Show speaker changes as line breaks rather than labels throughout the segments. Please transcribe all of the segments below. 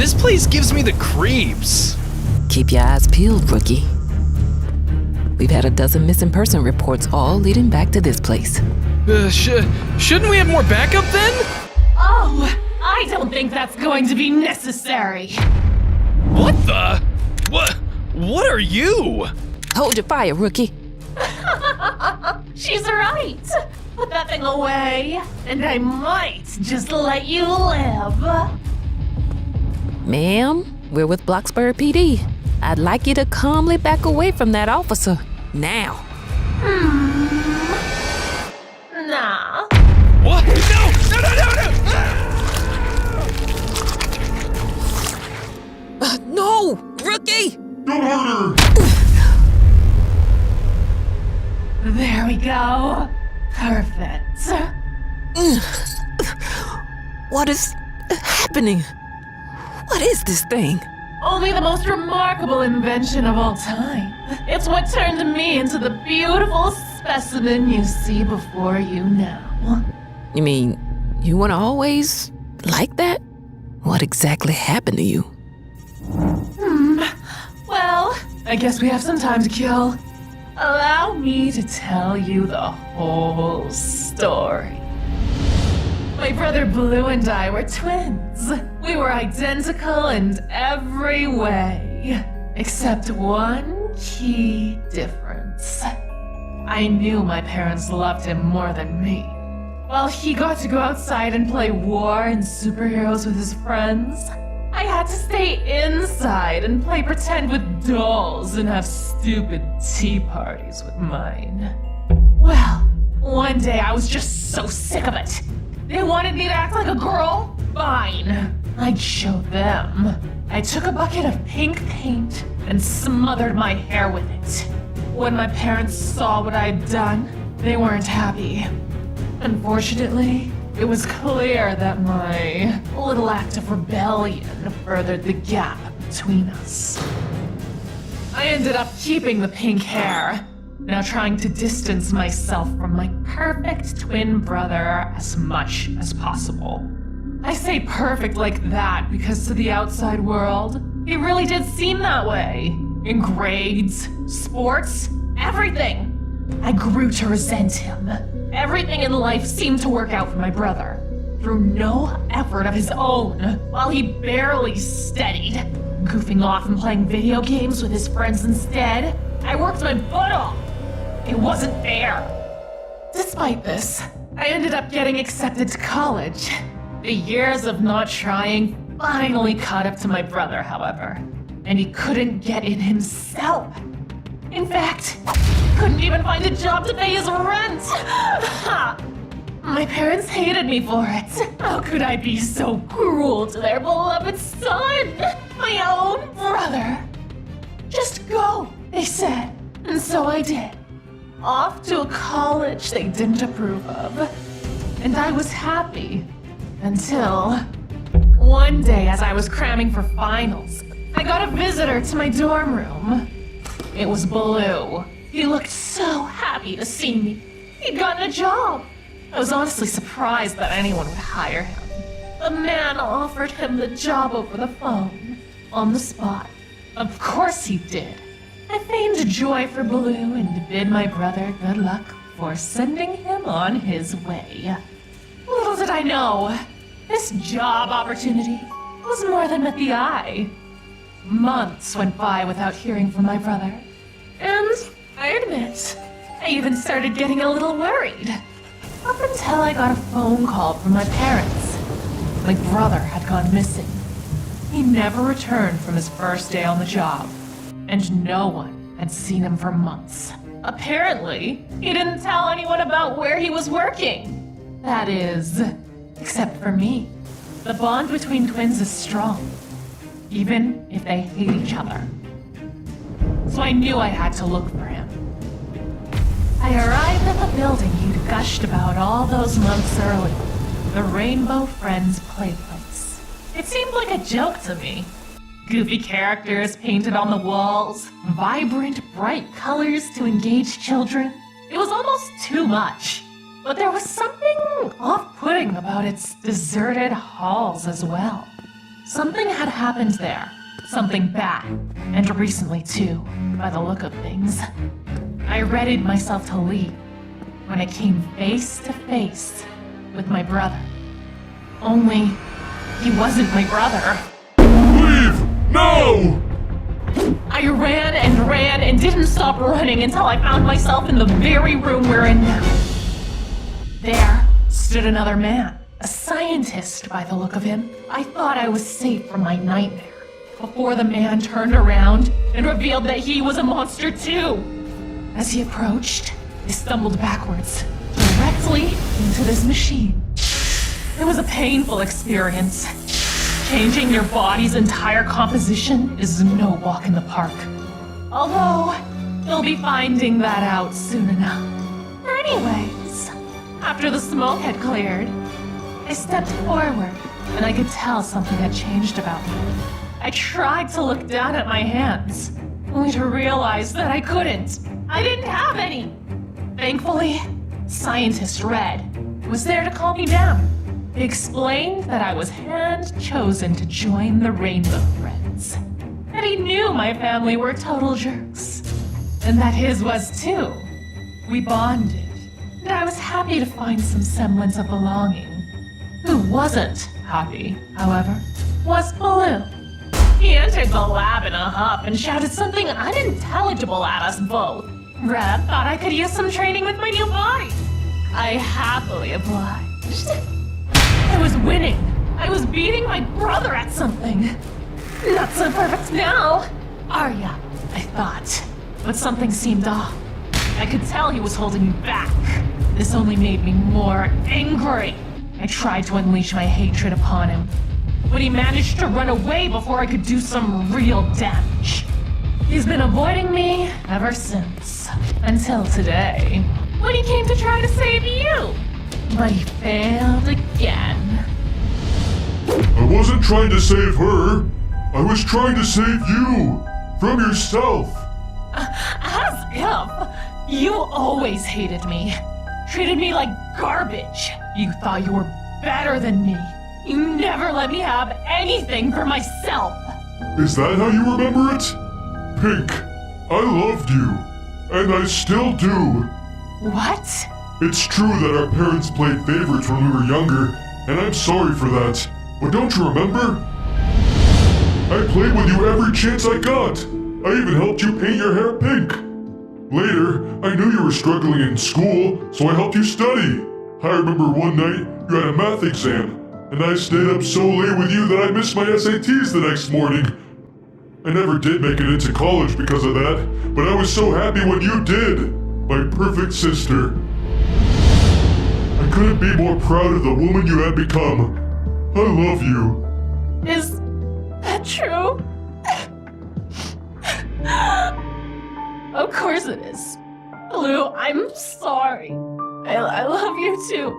This place gives me the creeps.
Keep your eyes peeled, rookie. We've had a dozen missing person reports, all leading back to this place.
Shouldn't we have more backup then?
Oh, I don't think that's going to be necessary.
What the? What are you?
Hold your fire, rookie.
She's right. Put that thing away, and I might just let you live.
Ma'am, we're with Bloxburg PD. I'd like you to calmly back away from that officer. Now.
Nah.
What? No!
No! Rookie!
There we go. Perfect.
What is happening? What is this thing?
Only the most remarkable invention of all time. It's what turned me into the beautiful specimen you see before you now.
You mean, you weren't always like that? What exactly happened to you?
Well, I guess we have some time to kill. Allow me to tell you the whole story. My brother Blue and I were twins. We were identical in every way, except one key difference. I knew my parents loved him more than me. While he got to go outside and play war and superheroes with his friends, I had to stay inside and play pretend with dolls and have stupid tea parties with mine. Well, one day I was just so sick of it. They wanted me to act like a girl? Fine. I'd show them. I took a bucket of pink paint and smothered my hair with it. When my parents saw what I'd done, they weren't happy. Unfortunately, it was clear that my little act of rebellion furthered the gap between us. I ended up keeping the pink hair, now trying to distance myself from my perfect twin brother as much as possible. I say perfect like that because to the outside world, he really did seem that way. In grades, sports, everything. I grew to resent him. Everything in life seemed to work out for my brother, through no effort of his own, while he barely steadied, goofing off and playing video games with his friends instead. I worked my butt off. It wasn't fair. Despite this, I ended up getting accepted to college. The years of not trying finally caught up to my brother, however, and he couldn't get in himself. In fact, he couldn't even find a job to pay his rent. My parents hated me for it. How could I be so cruel to their beloved son? My own brother. Just go, they said, and so I did. Off to a college they didn't approve of. And I was happy. Until one day as I was cramming for finals, I got a visitor to my dorm room. It was Blue. He looked so happy to see me. He'd gotten a job. I was honestly surprised that anyone would hire him. The man offered him the job over the phone, on the spot. Of course he did. I feigned joy for Blue and bid my brother good luck for sending him on his way. Little did I know, this job opportunity was more than met the eye. Months went by without hearing from my brother. And I admit, I even started getting a little worried. Up until I got a phone call from my parents. My brother had gone missing. He never returned from his first day on the job, and no one had seen him for months. Apparently, he didn't tell anyone about where he was working. That is, except for me. The bond between twins is strong, even if they hate each other. So I knew I had to look for him. I arrived at the building he'd gushed about all those months earlier, the Rainbow Friends Playplace. It seemed like a joke to me. Goofy characters painted on the walls, vibrant, bright colors to engage children. It was almost too much. But there was something off-putting about its deserted halls as well. Something had happened there. Something bad. And recently, too, by the look of things. I readied myself to leave when I came face to face with my brother. Only, he wasn't my brother.
Leave! No!
I ran and didn't stop running until I found myself in the very room we're in now. There stood another man, a scientist by the look of him. I thought I was safe from my nightmare before the man turned around and revealed that he was a monster too. As he approached, I stumbled backwards, directly into this machine. It was a painful experience. Changing your body's entire composition is no walk in the park. Although, you'll be finding that out soon enough. Anyways, after the smoke had cleared, I stepped forward and I could tell something had changed about me. I tried to look down at my hands, only to realize that I couldn't. I didn't have any. Thankfully, Scientist Red was there to calm me down. He explained that I was hand-chosen to join the Rainbow Friends, that he knew my family were total jerks, and that his was too. We bonded, and I was happy to find some semblance of belonging. Who wasn't happy, however, was Baloo. He entered the lab in a huff and shouted something unintelligible at us both. Red thought I could use some training with my new body. I happily obliged. I was winning. I was beating my brother at something. Not so perfect now. Arya, I thought. But something seemed off. I could tell he was holding me back. This only made me more angry. I tried to unleash my hatred upon him, but he managed to run away before I could do some real damage. He's been avoiding me ever since, until today, when he came to try to save you. But he failed again.
I wasn't trying to save her. I was trying to save you from yourself.
As if you always hated me. Treated me like garbage. You thought you were better than me. You never let me have anything for myself.
Is that how you remember it? Pink, I loved you, and I still do.
What?
It's true that our parents played favorites when we were younger, and I'm sorry for that. But don't you remember? I played with you every chance I got. I even helped you paint your hair pink. Later, I knew you were struggling in school, so I helped you study. I remember one night you had a math exam, and I stayed up so late with you that I missed my SATs the next morning. I never did make it into college because of that, but I was so happy when you did, my perfect sister. I couldn't be more proud of the woman you had become. I love you.
Is that true? Of course it is. Blue, I'm sorry. I love you too.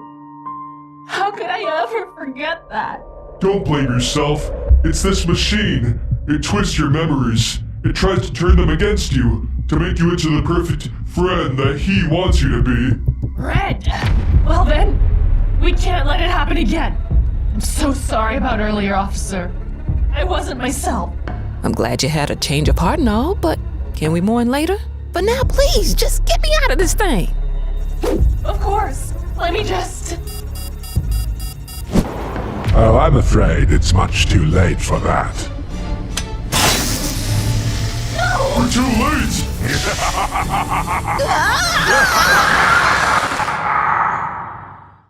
How could I ever forget that?
Don't blame yourself. It's this machine. It twists your memories. It tries to turn them against you, to make you into the perfect friend that he wants you to be.
Red! Well then, we can't let it happen again. I'm so sorry about earlier, officer. I wasn't myself.
I'm glad you had a change of heart and all, but can we mourn later? For now, please, just get me out of this thing.
Of course. Let me just...
Oh, I'm afraid it's much too late for that.
We're too late!